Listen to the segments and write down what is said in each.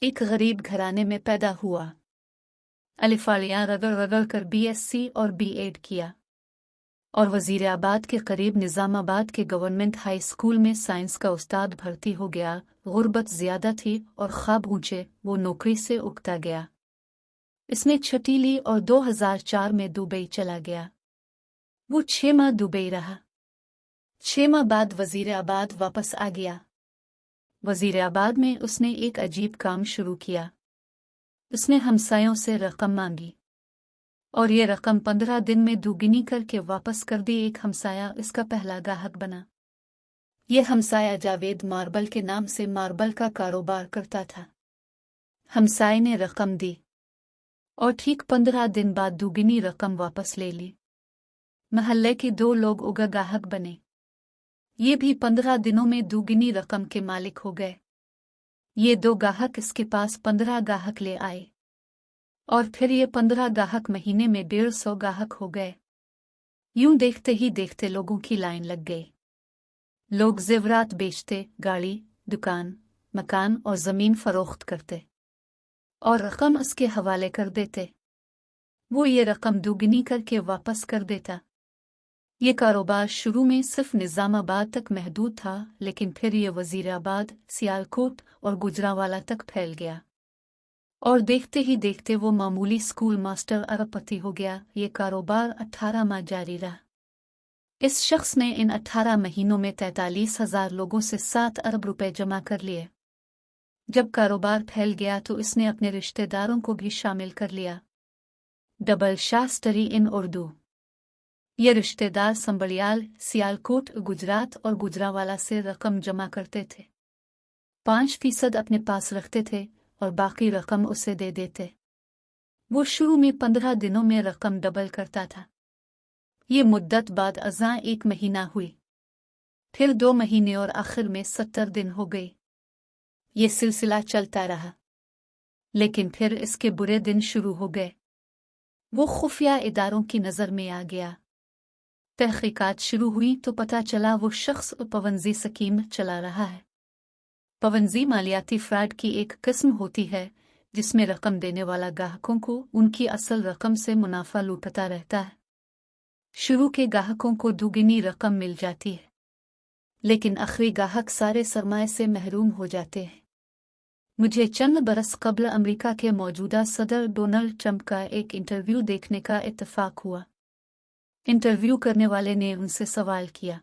एक गरीब घराने में पैदा हुआ। अलिफालियाँ रगड़ रगड़ कर बीएससी और बीएड किया और वजीराबाद के करीब निज़ामाबाद के गवर्नमेंट हाई स्कूल में साइंस का उस्ताद भर्ती हो गया। गुर्बत ज़्यादा थी और ख्वाब ऊंचे, वो नौकरी से उकता गया। इसने छुट्टी ली और 2004 में दुबई चला गया। वो 6 माह दुबई रहा। 6 माह बाद वजीराबाद वापस आ गया। वजीराबाद में उसने एक अजीब काम शुरू किया। उसने हमसायों से रकम मांगी और ये रकम 15 दिन में दुगनी करके वापस कर दी। एक हमसाया इसका पहला गाहक बना। ये हमसाया जावेद मार्बल के नाम से मार्बल का कारोबार करता था। हमसाये ने रकम दी और ठीक 15 दिन बाद दुगनी रकम वापस ले ली। महल्ले के 2 लोग उगा गाहक बने। ये भी 15 दिनों में दुगनी रकम के मालिक हो गए। ये 2 गाहक इसके पास 15 गाहक ले आए और फिर ये 15 गाहक महीने में 150 गाहक हो गए। यूं देखते ही देखते लोगों की लाइन लग गई। लोग जेवरात बेचते, गाड़ी, दुकान, मकान और ज़मीन फरोख्त करते और रकम उसके हवाले कर देते। वो ये रकम दुगनी करके वापस कर देता। ये कारोबार शुरू में सिर्फ निज़ामाबाद तक महदूद था, लेकिन फिर ये वज़ीराबाद, सियालकोट और गुजरांवाला तक फैल गया और देखते ही देखते वो मामूली स्कूल मास्टर अरबपति हो गया। ये कारोबार 18 माह जारी रहा। इस शख्स ने इन 18 महीनों में 43,000 लोगों से 7 अरब रुपए जमा कर लिए। जब कारोबार फैल गया तो इसने अपने रिश्तेदारों को भी शामिल कर लिया। Double Shah study in Urdu. ये रिश्तेदार संबड़ियाल, सियालकोट, गुजरात और गुजरांवाला से रकम जमा करते थे। 5% अपने पास रखते थे और बाकी रकम उसे दे देते। वो शुरू में 15 दिनों में रकम डबल करता था। ये मुद्दत बाद अज़ां 1 महीना हुई, फिर 2 महीने और आखिर में 70 दिन हो गए। ये सिलसिला चलता रहा, लेकिन फिर इसके बुरे दिन शुरू हो गए। वो खुफिया इदारों की नज़र में आ गया। तहकीकात शुरू हुई तो पता चला वो शख्स पवंजी स्कीम चला रहा है। पवंजी मालियाती फ्रॉड की एक किस्म होती है जिसमें रकम देने वाला ग्राहकों को उनकी असल रकम से मुनाफा लूटता रहता है। शुरू के ग्राहकों को दुगनी रकम मिल जाती है, लेकिन आखिरी ग्राहक सारे सरमाए से महरूम हो जाते हैं। मुझे चंद बरस कबल अमेरिका के मौजूदा सदर डोनाल्ड ट्रंप का एक इंटरव्यू देखने का इत्तेफाक हुआ। इंटरव्यू करने वाले ने उनसे सवाल किया,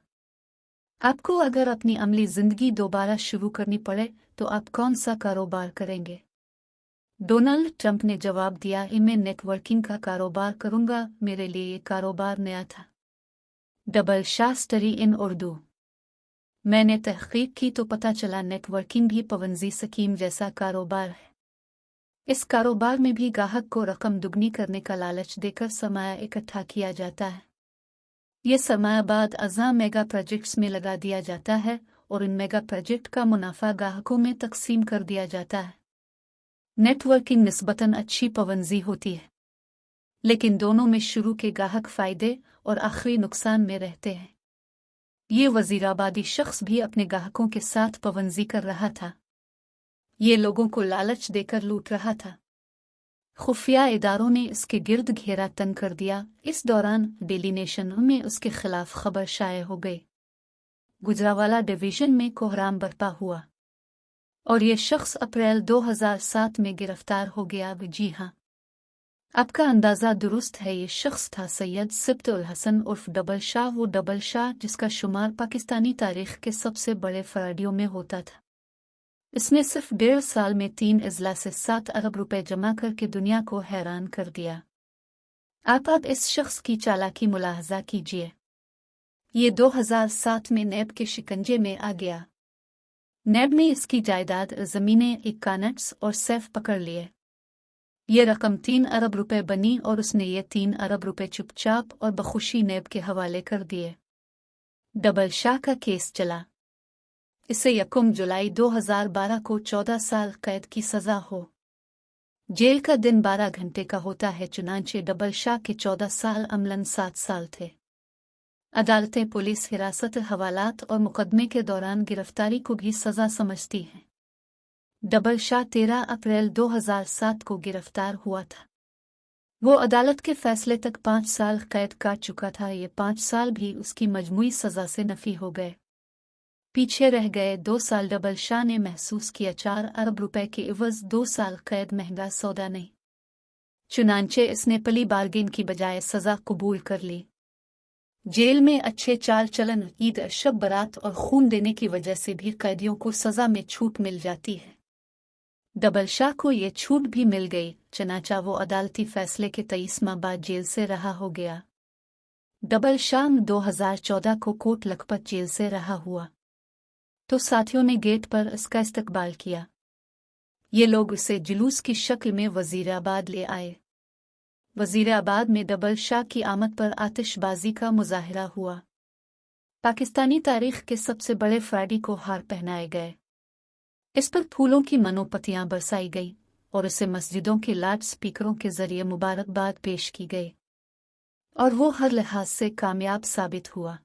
आपको अगर अपनी अमली ज़िंदगी दोबारा शुरू करनी पड़े तो आप कौन सा कारोबार करेंगे? डोनाल्ड ट्रंप ने जवाब दिया, मैं नेटवर्किंग का कारोबार करूंगा। मेरे लिए ये कारोबार नया था। Double Shah study in Urdu. मैंने तहकीक की तो पता चला नेटवर्किंग भी पवंजी स्कीम जैसा कारोबार है। इस कारोबार में भी ग्राहक को रकम दुगनी करने का लालच देकर सरमाया इकट्ठा किया जाता है। ये सरमाया बाद अज़ां मेगा प्रोजेक्ट्स में लगा दिया जाता है और इन मेगा प्रोजेक्ट का मुनाफा ग्राहकों में तकसीम कर दिया जाता है। नेटवर्किंग निस्बतन अच्छी पवंजी होती है, लेकिन दोनों में शुरू के ग्राहक फ़ायदे और आखिरी नुकसान में रहते हैं। ये वज़ीराबादी शख्स भी अपने ग्राहकों के साथ पवंजी कर रहा था। ये लोगों को लालच देकर लूट रहा था। खुफिया इदारों ने इसके गिर्द घेरा तंग कर दिया। इस दौरान डेली नेशन में उसके खिलाफ खबर शाये हो गई। गुजरांवाला डिवीज़न में कोहराम बरपा हुआ और ये शख्स अप्रैल 2007 में गिरफ्तार हो गया। जी हाँ, आपका अंदाज़ा दुरुस्त है। ये शख्स था सैयद सिब्त उल हसन उर्फ डबल शाह, वो डबल शाह जिसका शुमार पाकिस्तानी तारीख के सबसे बड़े फराडियों में होता था। इसने सिर्फ 1.5 साल में 3 अजला से 7 अरब रुपए जमा करके दुनिया को हैरान कर दिया। आप इस शख्स की चालाकी मुलाहजा कीजिए। ये 2007 में नैब के शिकंजे में आ गया। नैब ने इसकी जायदाद, ज़मीनें, इकानट्स और सैफ पकड़ लिए। ये रकम 3 अरब रुपए बनी और उसने ये 3 अरब रुपए चुपचाप और बखुशी नैब के हवाले कर दिए। डबल शाह का केस चला। इसे 1 जुलाई 2012 को 14 साल कैद की सज़ा हो। जेल का दिन 12 घंटे का होता है, चुनांचे डबल शाह के 14 साल अमलन 7 साल थे। अदालतें पुलिस हिरासत, हवालात और मुकदमे के दौरान गिरफ्तारी को भी सज़ा समझती हैं। डबल शाह 13 अप्रैल 2007 को गिरफ्तार हुआ था। वो अदालत के फैसले तक 5 साल कैद काट चुका था। ये 5 साल भी उसकी मजमूई सजा से नफी हो गए। पीछे रह गए 2 साल। डबल शाह ने महसूस किया 4 अरब रुपए के इवज 2 साल कैद महंगा सौदा नहीं। चुनांचे इसने पली बार्गेन की बजाय सजा कबूल कर ली। जेल में अच्छे चाल चलन, ईद, शब बरात और खून देने की वजह से भी कैदियों को सजा में छूट मिल जाती है। डबल शाह को ये छूट भी मिल गई, चनाचा वो अदालती फैसले के 23 माह बाद जेल से रहा हो गया। डबल शाह 2014 को कोट लखपत जेल से रहा हुआ तो साथियों ने गेट पर इसका इस्तकबाल किया। ये लोग उसे जुलूस की शक्ल में वजीराबाद ले आए। वजीराबाद में डबल शाह की आमद पर आतिशबाजी का मुजाहरा हुआ। पाकिस्तानी तारीख के सबसे बड़े फ्राडी को हार पहनाए गए। इस पर फूलों की मनोपतियां बरसाई गई और उसे मस्जिदों के लाउड स्पीकरों के जरिए मुबारकबाद पेश की गई और वो हर लिहाज से कामयाब साबित हुआ।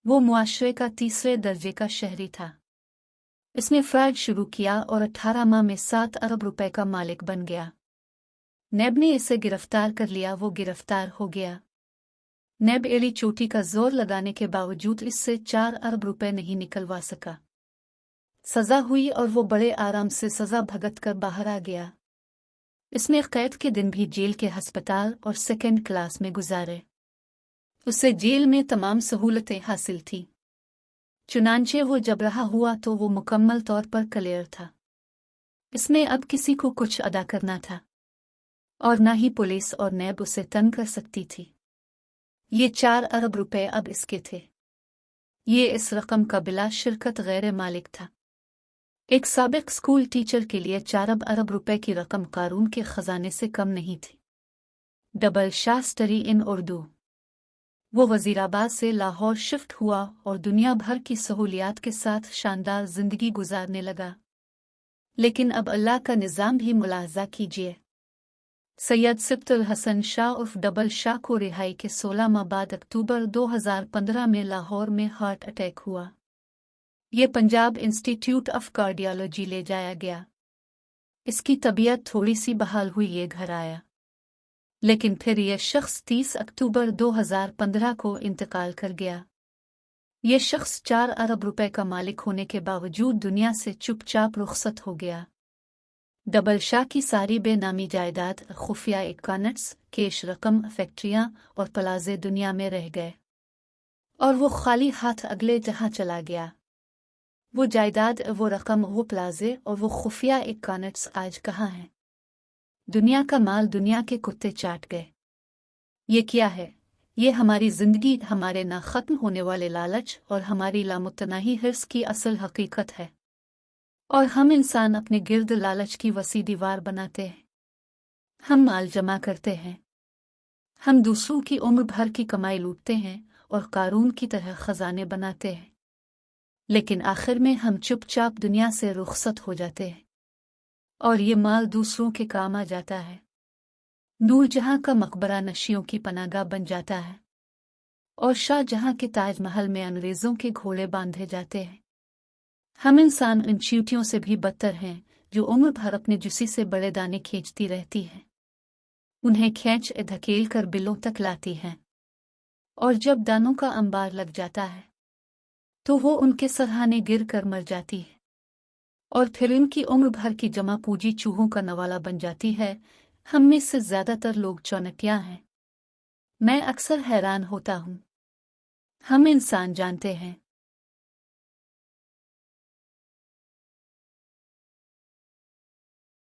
वो मुआशरे का तीसरे दर्जे का शहरी था। इसने फ्रॉड शुरू किया और 18 माह में 7 अरब रुपए का मालिक बन गया। नेब ने इसे गिरफ्तार कर लिया। वो गिरफ्तार हो गया। नेब एड़ी चोटी का जोर लगाने के बावजूद इससे 4 अरब रुपए नहीं निकलवा सका। सजा हुई और वो बड़े आराम से सजा भगत कर बाहर आ गया। इसने कैद के दिन भी जेल के अस्पताल और सेकंड क्लास में गुजारे। उसे जेल में तमाम सहूलतें हासिल थी। चुनांचे वो जब रहा हुआ तो वो मुकम्मल तौर पर क्लियर था। इसमें अब किसी को कुछ अदा करना था और न ही पुलिस और नेब उसे तंग कर सकती थी। ये 4 अरब रुपए अब इसके थे। ये इस रकम का बिला शिरकत गैर मालिक था। एक साबिक स्कूल टीचर के लिए 4 अरब रुपए की रकम कारून के खजाने से कम नहीं थी। Double Shah study in Urdu. वो वजीराबाद से लाहौर शिफ्ट हुआ और दुनिया भर की सहूलियात के साथ शानदार जिंदगी गुजारने लगा। लेकिन अब अल्लाह का निज़ाम भी मुलाहजा कीजिए। सैयद सिब्तुल हसन शाह उर्फ डबल शाह को रिहाई के 16 माह बाद अक्टूबर 2015 में लाहौर में हार्ट अटैक हुआ। ये पंजाब इंस्टीट्यूट ऑफ कार्डियोलॉजी ले जाया गया। इसकी तबीयत थोड़ी सी बहाल हुई, ये घर आया। लेकिन फिर यह शख्स 30 अक्टूबर 2015 को इंतकाल कर गया। यह शख्स 4 अरब रुपए का मालिक होने के बावजूद दुनिया से चुपचाप रुखसत हो गया। डबल शाह की सारी बेनामी जायदाद, खुफिया अकाउंट्स, कैश रकम, फैक्ट्रियां और प्लाजे दुनिया में रह गए और वो खाली हाथ अगले जहां चला गया। वो जायदाद, वो रकम, वो प्लाजे और वो खुफिया अकाउंट्स आज कहाँ हैं? दुनिया का माल दुनिया के कुत्ते चाट गए। ये क्या है? ये हमारी जिंदगी, हमारे ना खत्म होने वाले लालच और हमारी लामुतनाही हिर्स की असल हकीकत है। और हम इंसान अपने गिर्द लालच की वसी दीवार बनाते हैं। हम माल जमा करते हैं। हम दूसरों की उम्र भर की कमाई लूटते हैं और कारून की तरह खजाने बनाते हैं। लेकिन आखिर में हम चुपचाप दुनिया से रुखसत हो जाते हैं और ये माल दूसरों के काम आ जाता है। नूरजहां का मकबरा नशियों की पनाहगाह बन जाता है और शाहजहां के ताजमहल में अंग्रेजों के घोड़े बांधे जाते हैं। हम इंसान इन चींटियों से भी बदतर हैं जो उम्र भर अपने जुस्सी से बड़े दाने खींचती रहती हैं। उन्हें खींच धकेल कर बिलों तक लाती हैं और जब दानों का अंबार लग जाता है तो वो उनके सरहाने गिर कर मर जाती है और फिर इनकी उम्र भर की जमा पूंजी चूहों का नवाला बन जाती है। हम में से ज्यादातर लोग चौनकिया हैं। मैं अक्सर हैरान होता हूँ। हम इंसान जानते हैं